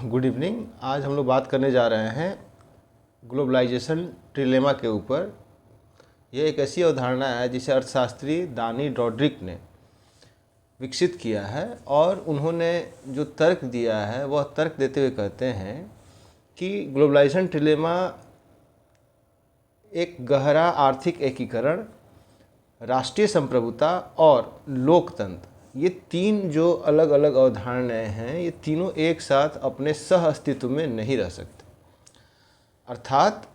Good evening. आज हम लोग बात करने जा रहे हैं ग्लोबलाइजेशन ट्रिलेमा के ऊपर। यह एक ऐसी अवधारणा है जिसे अर्थशास्त्री दानी ड्रॉड्रिक ने विकसित किया है और उन्होंने जो तर्क दिया है वह तर्क देते हुए कहते हैं कि ग्लोबलाइजेशन ट्रिलेमा एक गहरा आर्थिक एकीकरण, राष्ट्रीय संप्रभुता और लोकतंत्र, ये तीन जो अलग अलग अवधारणाएं हैं, ये तीनों एक साथ अपने सह अस्तित्व में नहीं रह सकते। अर्थात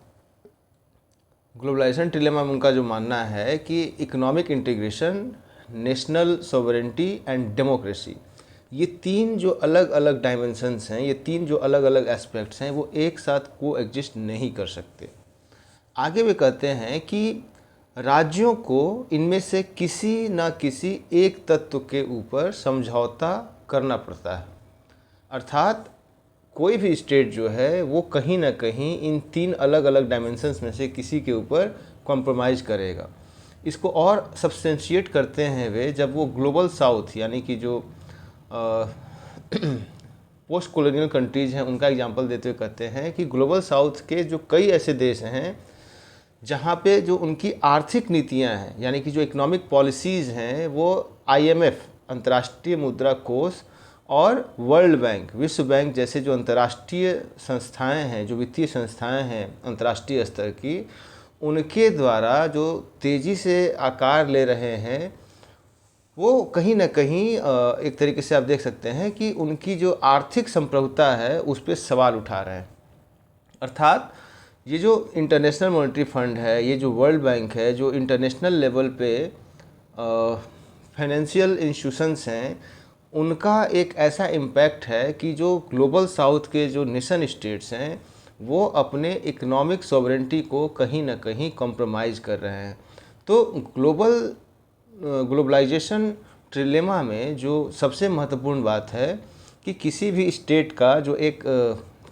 ग्लोबलाइजेशन ट्रिलेमा में उनका जो मानना है कि economic integration, national sovereignty and democracy, ये तीन जो अलग अलग डायमेंशंस हैं, ये तीन जो अलग अलग एस्पेक्ट्स हैं, वो एक साथ को एग्जिस्ट नहीं कर सकते। आगे वे कहते हैं कि राज्यों को इनमें से किसी न किसी एक तत्व के ऊपर समझौता करना पड़ता है। अर्थात कोई भी स्टेट जो है वो कहीं ना कहीं इन तीन अलग अलग डायमेंशंस में से किसी के ऊपर कॉम्प्रोमाइज़ करेगा। इसको और सब्सटेंशिएट करते हैं वे जब वो ग्लोबल साउथ यानी कि जो पोस्ट कॉलोनियल कंट्रीज़ हैं उनका एग्जांपल देते हुए कहते हैं कि ग्लोबल साउथ के जो कई ऐसे देश हैं जहाँ पे जो उनकी आर्थिक नीतियाँ हैं, यानी कि जो इकोनॉमिक पॉलिसीज़ हैं, वो IMF अंतर्राष्ट्रीय मुद्रा कोष और वर्ल्ड बैंक, विश्व बैंक जैसे जो अंतर्राष्ट्रीय संस्थाएं हैं, जो वित्तीय संस्थाएं हैं अंतर्राष्ट्रीय स्तर की, उनके द्वारा जो तेज़ी से आकार ले रहे हैं, वो कहीं ना कहीं एक तरीके से आप देख सकते हैं कि उनकी जो आर्थिक संप्रभुता है उस पर सवाल उठा रहे हैं। अर्थात ये जो इंटरनेशनल मॉनेटरी फंड है, ये जो वर्ल्ड बैंक है, जो इंटरनेशनल लेवल पे फाइनेंशियल इंस्टीट्यूशंस हैं, उनका एक ऐसा इम्पैक्ट है कि जो ग्लोबल साउथ के जो नेशन स्टेट्स हैं वो अपने इकोनॉमिक सॉवरेनिटी को कहीं ना कहीं कॉम्प्रोमाइज़ कर रहे हैं। तो ग्लोबलाइजेशन ट्रिलेमा में जो सबसे महत्वपूर्ण बात है कि किसी भी स्टेट का जो एक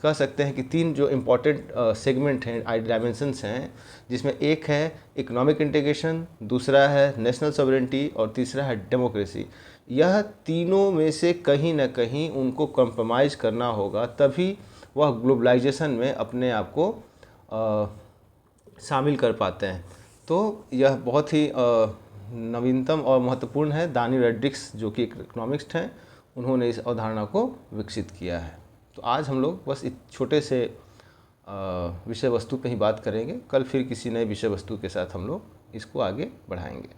कह सकते हैं कि तीन जो इम्पोर्टेंट सेगमेंट हैं, डायमेंशंस हैं, जिसमें एक है इकोनॉमिक इंटीग्रेशन, दूसरा है नेशनल सॉवरेनिटी और तीसरा है डेमोक्रेसी। यह तीनों में से कहीं ना कहीं उनको कॉम्प्रोमाइज़ करना होगा, तभी वह ग्लोबलाइजेशन में अपने आप को शामिल कर पाते हैं। तो यह बहुत ही नवीनतम और महत्वपूर्ण है। दानी ड्रॉड्रिक जो कि इकोनॉमिस्ट हैं, उन्होंने इस अवधारणा को विकसित किया है। तो आज हम लोग बस इस छोटे से विषय वस्तु पे ही बात करेंगे। कल फिर किसी नए विषय वस्तु के साथ हम लोग इसको आगे बढ़ाएंगे।